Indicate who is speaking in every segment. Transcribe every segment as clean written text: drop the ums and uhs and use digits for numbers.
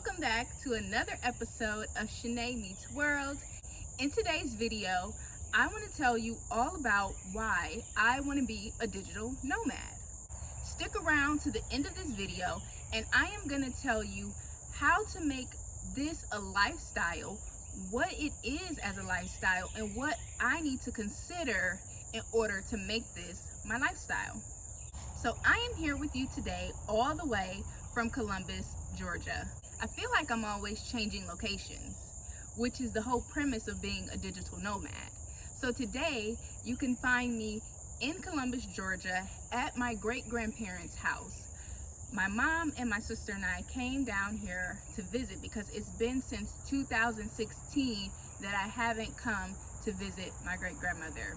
Speaker 1: Welcome back to another episode of Shanay Meets World. In today's video, I want to tell you all about why I want to be a digital nomad. Stick around to the end of this video and I am going to tell you how to make this a lifestyle, what it is as a lifestyle, and what I need to consider in order to make this my lifestyle. So I am here with you today all the way from Columbus, Georgia. I feel like I'm always changing locations, which is the whole premise of being a digital nomad. So today you can find me in Columbus, Georgia at my great-grandparents' house. My mom and my sister and I came down here to visit because it's been since 2016 that I haven't come to visit my great-grandmother.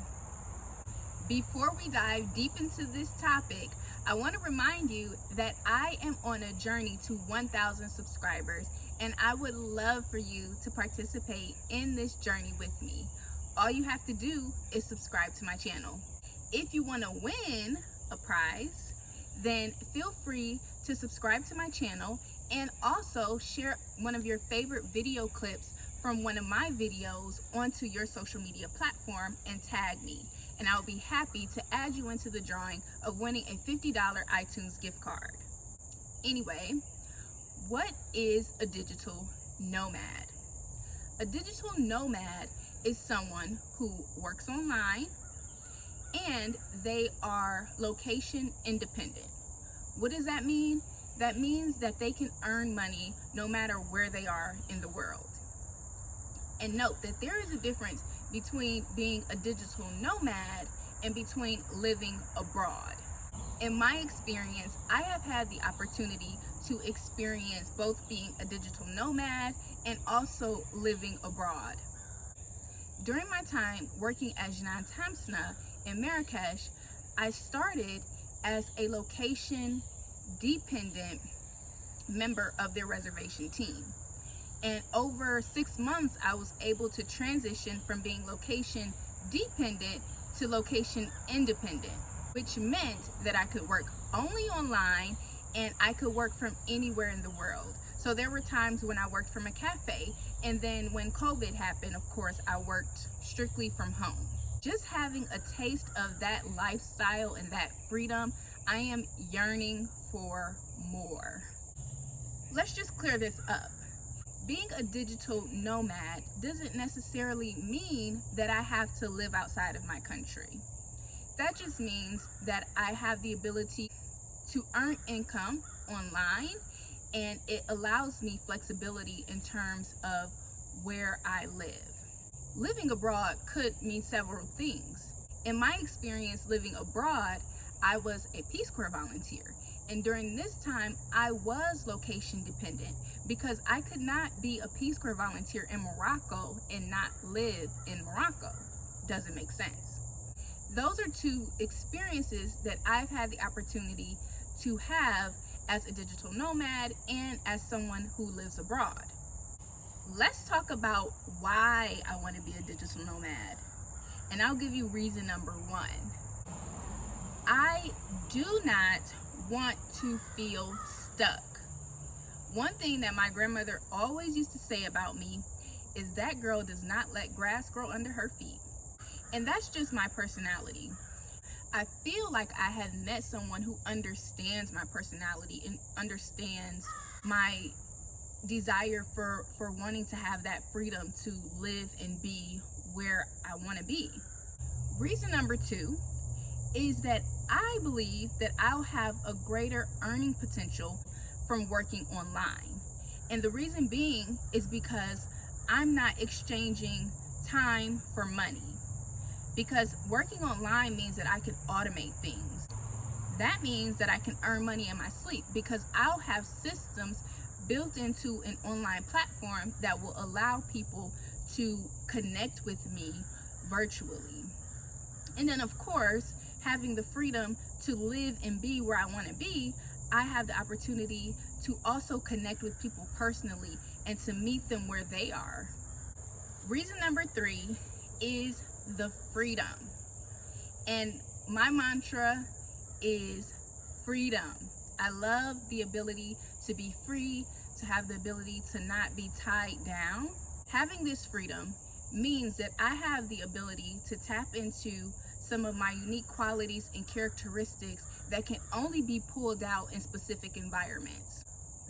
Speaker 1: Before we dive deep into this topic, I want to remind you that I am on a journey to 1,000 subscribers, and I would love for you to participate in this journey with me. All you have to do is subscribe to my channel. If you want to win a prize, then feel free to subscribe to my channel and also share one of your favorite video clips from one of my videos onto your social media platform and tag me. And I'll be happy to add you into the drawing of winning a $50 iTunes gift card. Anyway, what is a digital nomad? A digital nomad is someone who works online and they are location independent. What does that mean? That means that they can earn money no matter where they are in the world. And note that there is a difference between being a digital nomad and between living abroad. In my experience, I have had the opportunity to experience both being a digital nomad and also living abroad. During my time working at Shanay Braxton in Marrakesh, I started as a location dependent member of their reservation team. And over 6 months, I was able to transition from being location dependent to location independent, which meant that I could work only online and I could work from anywhere in the world. So there were times when I worked from a cafe, and then when COVID happened, of course, I worked strictly from home. Just having a taste of that lifestyle and that freedom, I am yearning for more. Let's just clear this up. Being a digital nomad doesn't necessarily mean that I have to live outside of my country. That just means that I have the ability to earn income online, and it allows me flexibility in terms of where I live. Living abroad could mean several things. In my experience living abroad, I was a Peace Corps volunteer. And during this time, I was location dependent because I could not be a Peace Corps volunteer in Morocco and not live in Morocco. Doesn't make sense. Those are two experiences that I've had the opportunity to have as a digital nomad and as someone who lives abroad. Let's talk about why I want to be a digital nomad. And I'll give you reason number one. I do not want to feel stuck. One thing that my grandmother always used to say about me is that girl does not let grass grow under her feet. And that's just my personality. I feel like I have met someone who understands my personality and understands my desire for wanting to have that freedom to live and be where I want to be. Reason number two is that I believe that I'll have a greater earning potential from working online. And the reason being is because I'm not exchanging time for money. Because working online means that I can automate things. That means that I can earn money in my sleep because I'll have systems built into an online platform that will allow people to connect with me virtually. And then of course, having the freedom to live and be where I want to be, I have the opportunity to also connect with people personally and to meet them where they are. Reason number three is the freedom. And my mantra is freedom. I love the ability to be free, to have the ability to not be tied down. Having this freedom means that I have the ability to tap into some of my unique qualities and characteristics that can only be pulled out in specific environments.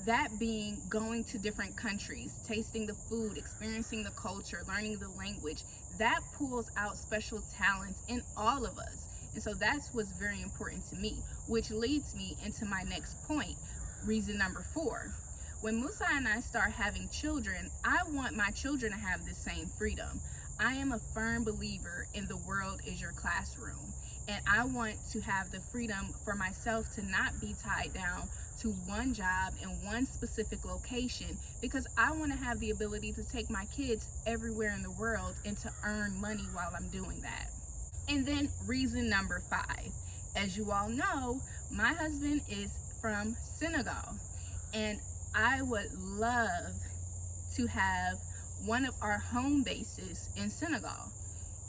Speaker 1: That being going to different countries, tasting the food, experiencing the culture, learning the language. That pulls out special talents in all of us. And so that's what's very important to me, which leads me into my next point, reason number 4. When Musa and I start having children, I want my children to have the same freedom. I am a firm believer in the world is your classroom. And I want to have the freedom for myself to not be tied down to one job in one specific location, because I want to have the ability to take my kids everywhere in the world and to earn money while I'm doing that. And then reason number 5, as you all know, my husband is from Senegal, and I would love to have one of our home bases in Senegal.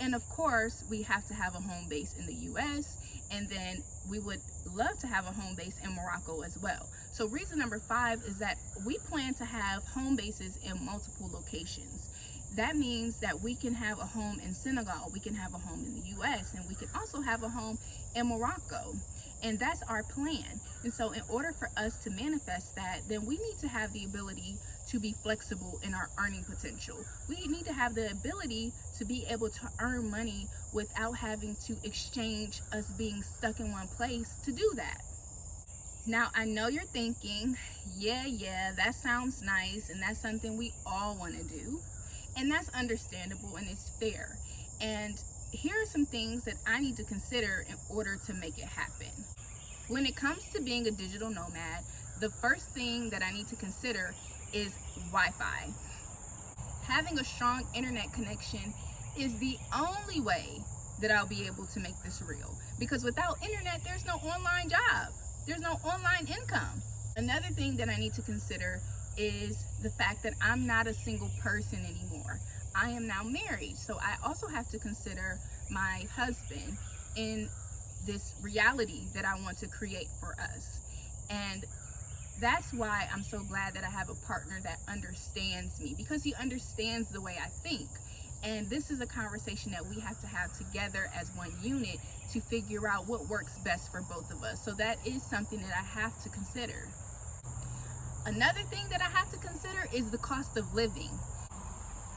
Speaker 1: And of course, we have to have a home base in the US, and then we would love to have a home base in Morocco as well. So reason number 5 is that we plan to have home bases in multiple locations. That means that we can have a home in Senegal, we can have a home in the US, and we can also have a home in Morocco. And that's our plan. And so in order for us to manifest that, then we need to have the ability to be flexible in our earning potential. We need to have the ability to be able to earn money without having to exchange us being stuck in one place to do that. Now, I know you're thinking, yeah, that sounds nice, and that's something we all want to do. And that's understandable and it's fair. And here are some things that I need to consider in order to make it happen. When it comes to being a digital nomad, the first thing that I need to consider is Wi-Fi. Having a strong internet connection is the only way that I'll be able to make this real. Because without internet, there's no online job. There's no online income. Another thing that I need to consider is the fact that I'm not a single person anymore. I am now married, so I also have to consider my husband in this reality that I want to create for us. And that's why I'm so glad that I have a partner that understands me, because he understands the way I think. And this is a conversation that we have to have together as one unit to figure out what works best for both of us. So that is something that I have to consider. Another thing that I have to consider is the cost of living.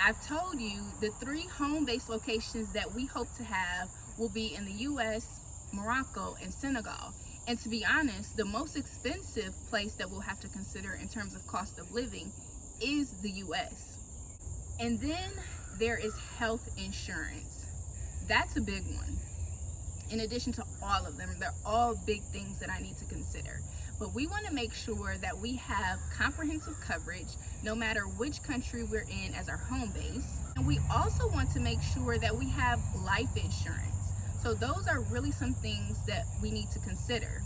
Speaker 1: I've told you the 3 home-based locations that we hope to have will be in the US, Morocco, and Senegal. And to be honest, the most expensive place that we'll have to consider in terms of cost of living is the US. And then there is health insurance. That's a big one. In addition to all of them, they're all big things that I need to consider. But we want to make sure that we have comprehensive coverage no matter which country we're in as our home base. And we also want to make sure that we have life insurance. So those are really some things that we need to consider.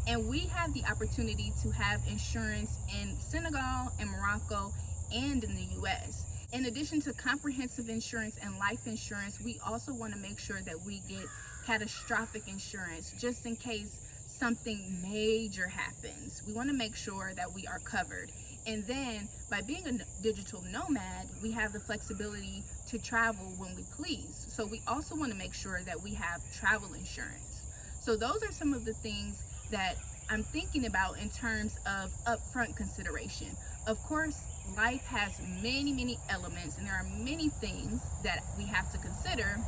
Speaker 1: And we have the opportunity to have insurance in Senegal and Morocco and in the US. In addition to comprehensive insurance and life insurance, we also want to make sure that we get catastrophic insurance just in case something major happens. We want to make sure that we are covered. And then by being a digital nomad, we have the flexibility to travel when we please. So we also want to make sure that we have travel insurance. So those are some of the things that I'm thinking about in terms of upfront consideration. Of course, life has many elements, and there are many things that we have to consider,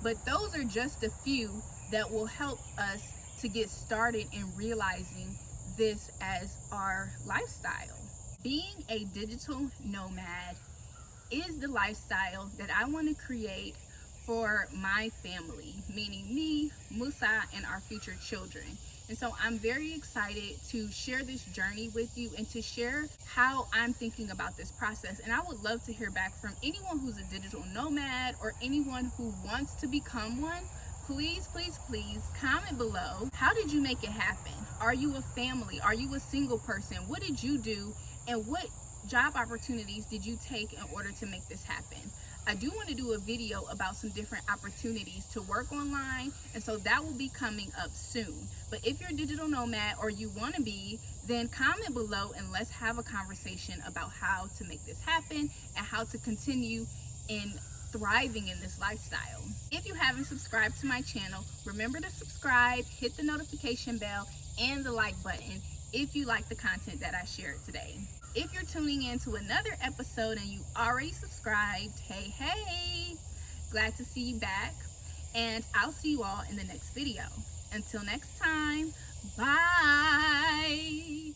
Speaker 1: but those are just a few that will help us to get started in realizing this as our lifestyle. Being a digital nomad is the lifestyle that I want to create for my family, meaning me, Musa, and our future children. And so I'm very excited to share this journey with you and to share how I'm thinking about this process. And I would love to hear back from anyone who's a digital nomad or anyone who wants to become one. Please comment below. How did you make it happen? Are you a family? Are you a single person? What did you do? And what job opportunities did you take in order to make this happen? I do want to do a video about some different opportunities to work online, and so that will be coming up soon. But if you're a digital nomad or you want to be, then comment below and let's have a conversation about how to make this happen and how to continue in thriving in this lifestyle. If you haven't subscribed to my channel, remember to subscribe, hit the notification bell and the like button if you like the content that I shared today. If you're tuning in to another episode and you already subscribed, hey, glad to see you back, and I'll see you all in the next video. Until next time, bye.